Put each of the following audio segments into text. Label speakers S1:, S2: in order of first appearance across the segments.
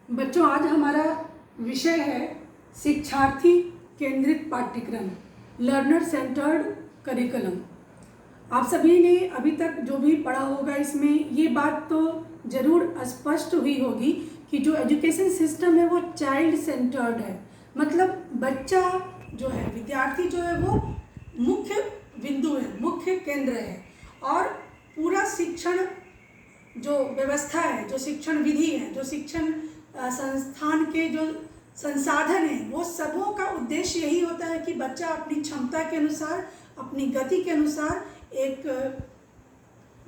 S1: बच्चों, आज हमारा विषय है शिक्षार्थी केंद्रित पाठ्यक्रम, लर्नर सेंटर्ड करिकुलम। आप सभी ने अभी तक जो भी पढ़ा होगा, इसमें ये बात तो ज़रूर स्पष्ट हुई होगी कि जो एजुकेशन सिस्टम है वो चाइल्ड सेंटर्ड है। मतलब बच्चा जो है, विद्यार्थी जो है वो मुख्य बिंदु है, मुख्य केंद्र है। और पूरा शिक्षण जो व्यवस्था है, जो शिक्षण विधि है, जो शिक्षण संस्थान के जो संसाधन हैं, वो सबों का उद्देश्य यही होता है कि बच्चा अपनी क्षमता के अनुसार, अपनी गति के अनुसार एक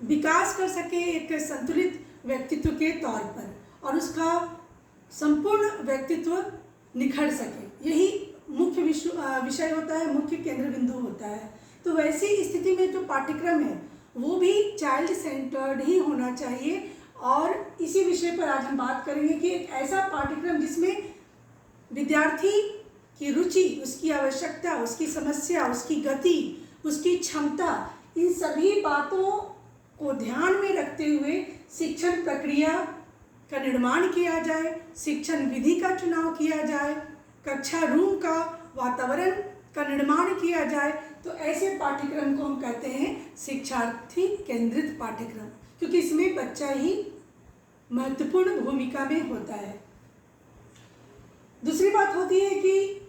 S1: विकास कर सके, एक संतुलित व्यक्तित्व के तौर पर, और उसका संपूर्ण व्यक्तित्व निखर सके। यही मुख्य विषय होता है, मुख्य केंद्र बिंदु होता है। तो वैसी स्थिति में जो पाठ्यक्रम है वो भी चाइल्ड सेंटर्ड ही होना चाहिए। और इसी विषय पर आज हम बात करेंगे कि एक ऐसा पाठ्यक्रम जिसमें विद्यार्थी की रुचि, उसकी आवश्यकता, उसकी समस्या, उसकी गति, उसकी क्षमता, इन सभी बातों को ध्यान में रखते हुए शिक्षण प्रक्रिया का निर्माण किया जाए, शिक्षण विधि का चुनाव किया जाए, कक्षा रूम का वातावरण का निर्माण किया जाए। तो ऐसे पाठ्यक्रम को हम कहते हैं शिक्षार्थी केंद्रित पाठ्यक्रम, क्योंकि इसमें बच्चा ही महत्वपूर्ण भूमिका में होता है। दूसरी बात होती है कि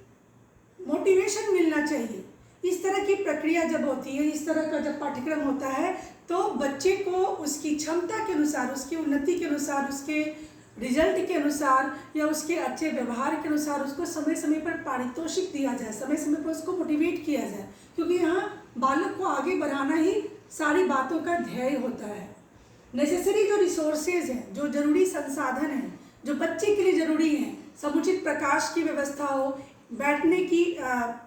S1: मोटिवेशन मिलना चाहिए। इस तरह की प्रक्रिया जब होती है, इस तरह का जब पाठ्यक्रम होता है, तो बच्चे को उसकी क्षमता के अनुसार, उसकी उन्नति के अनुसार, उसके रिजल्ट के अनुसार या उसके अच्छे व्यवहार के अनुसार उसको समय समय पर पारितोषिक दिया जाए, समय समय पर उसको मोटिवेट किया जाए, क्योंकि यहाँ बालक को आगे बढ़ाना ही सारी बातों का ध्येय होता है। नेसेसरी जो रिसोर्सेज हैं, जो जरूरी संसाधन हैं, जो बच्चे के लिए ज़रूरी हैं, समुचित प्रकाश की व्यवस्था हो, बैठने की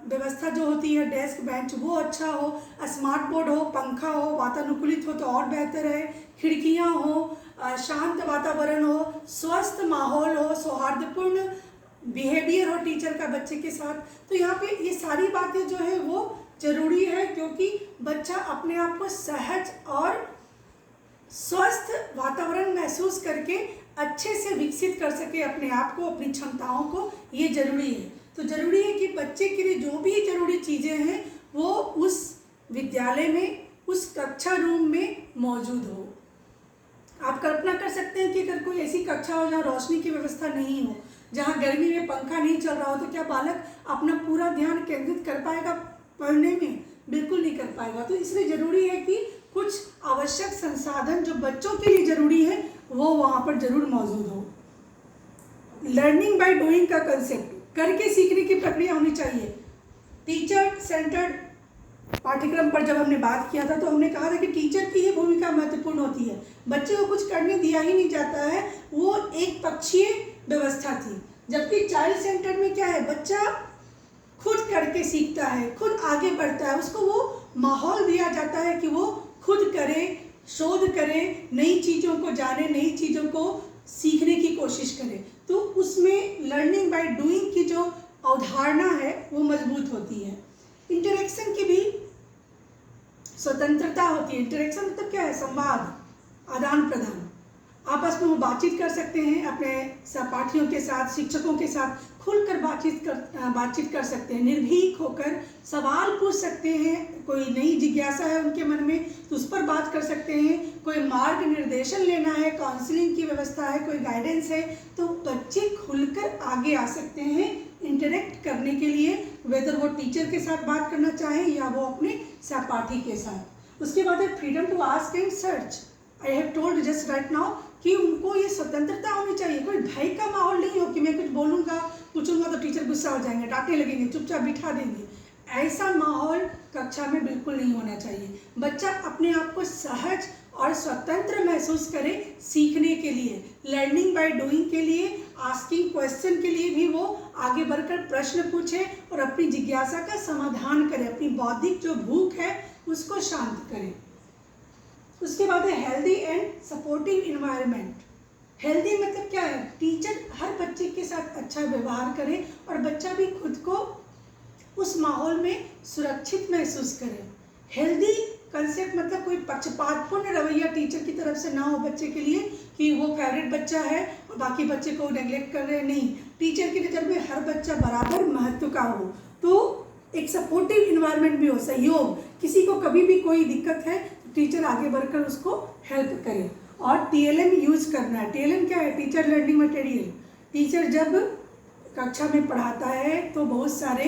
S1: व्यवस्था जो होती है, डेस्क बेंच वो अच्छा हो, स्मार्ट बोर्ड हो, पंखा हो, वातानुकूलित हो तो और बेहतर है, खिड़कियाँ हो, शांत वातावरण हो, स्वस्थ माहौल हो, सौहार्दपूर्ण बिहेवियर हो टीचर का बच्चे के साथ। तो यहाँ पे ये सारी बातें जो है वो ज़रूरी है, क्योंकि बच्चा अपने आप को सहज और स्वस्थ वातावरण महसूस करके अच्छे से विकसित कर सके अपने आप को, अपनी क्षमताओं को। ये जरूरी है। तो ज़रूरी है कि बच्चे के लिए जो भी ज़रूरी चीज़ें हैं वो उस विद्यालय में, उस कक्षा रूम में मौजूद हो। आप कल्पना कर सकते हैं कि अगर कोई ऐसी कक्षा हो जहाँ रोशनी की व्यवस्था नहीं हो, जहाँ गर्मी में पंखा नहीं चल रहा हो, तो क्या बालक अपना पूरा ध्यान केंद्रित कर पाएगा पढ़ने में? बिल्कुल नहीं कर पाएगा। तो इसलिए ज़रूरी है कि कुछ आवश्यक संसाधन जो बच्चों के लिए ज़रूरी है वो वहाँ पर ज़रूर मौजूद हो। लर्निंग बाय डूइंग का कंसेप्ट, करके सीखने की प्रक्रिया होनी चाहिए। टीचर सेंटर्ड पाठ्यक्रम पर जब हमने बात किया था तो हमने कहा था कि टीचर की ही भूमिका महत्वपूर्ण होती है। बच्चे को कुछ करने दिया ही नहीं जाता है, वो एक पक्षीय व्यवस्था थी। जबकि चाइल्ड सेंटर में क्या है, बच्चा खुद करके सीखता है, खुद आगे बढ़ता है, उसको वो माहौल दिया जाता है कि वो खुद करे, शोध करे, नई चीज़ों को जाने, नई चीज़ों को सीखने की कोशिश करे। तो उसमें लर्निंग बाय डूइंग की जो अवधारणा है वो मजबूत होती है। इंटरेक्शन की भी स्वतंत्रता होती है। इंटरेक्शन मतलब क्या है? संवाद, आदान प्रदान। आपस में वो बातचीत कर सकते हैं, अपने सहपाठियों के साथ, शिक्षकों के साथ खुलकर बातचीत कर सकते हैं, निर्भीक होकर सवाल पूछ सकते हैं। कोई नई जिज्ञासा है उनके मन में तो उस पर बात कर सकते हैं। कोई मार्ग निर्देशन लेना है, काउंसलिंग की व्यवस्था है, कोई गाइडेंस है, तो बच्चे खुलकर आगे आ सकते हैं इंटरेक्ट करने के लिए, वेदर वो टीचर के साथ बात करना चाहें या वो अपने सहपाठी के साथ। उसके बाद है freedom to ask and search. I have told just right now कि उनको ये स्वतंत्रता होनी चाहिए। कोई भय का माहौल नहीं हो कि मैं कुछ बोलूँगा, पूछूंगा तो टीचर गुस्सा हो जाएंगे, डांटने लगेंगे, चुपचाप बिठा देंगे। ऐसा माहौल कक्षा में बिल्कुल नहीं होना चाहिए। बच्चा अपने आप को सहज और स्वतंत्र महसूस करे सीखने के लिए, लर्निंग बाय डूइंग के लिए, आस्किंग क्वेश्चन के लिए भी वो आगे बढ़कर प्रश्न पूछे और अपनी जिज्ञासा का समाधान करे, अपनी बौद्धिक जो भूख है उसको शांत करे। उसके बाद है healthy and supportive environment. Healthy मतलब क्या है? टीचर हर बच्चे के साथ अच्छा व्यवहार करे और बच्चा भी खुद को उस माहौल में सुरक्षित महसूस करे। हेल्दी कंसेप्ट मतलब कोई पक्षपातपूर्ण रवैया टीचर की तरफ से ना हो बच्चे के लिए, कि वो फेवरेट बच्चा है और बाकी बच्चे को नेग्लेक्ट कर रहे हैं, नहीं। टीचर की नज़र में हर बच्चा बराबर महत्व का हो, तो एक सपोर्टिव इन्वायरमेंट भी हो, सहयोग, किसी को कभी भी कोई दिक्कत है तो टीचर आगे बढ़कर उसको हेल्प करे। और TLM यूज करना है। TLM क्या है? Teacher learning material. टीचर जब कक्षा में पढ़ाता है तो बहुत सारे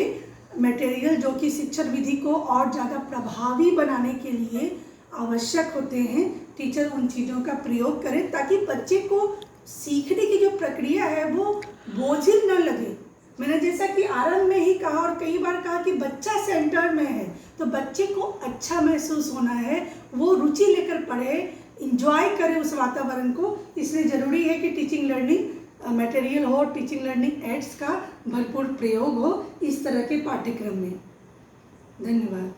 S1: मटेरियल जो कि शिक्षण विधि को और ज़्यादा प्रभावी बनाने के लिए आवश्यक होते हैं, टीचर उन चीज़ों का प्रयोग करें ताकि बच्चे को सीखने की जो प्रक्रिया है वो बोझिल न लगे। मैंने जैसा कि आरंभ में ही कहा और कई बार कहा कि बच्चा सेंटर में है, तो बच्चे को अच्छा महसूस होना है, वो रुचि लेकर पढ़े, इंजॉय करे उस वातावरण को। इसलिए ज़रूरी है कि टीचिंग लर्निंग मटेरियल हो, टीचिंग लर्निंग एड्स का भरपूर प्रयोग हो इस तरह के पाठ्यक्रम में। धन्यवाद।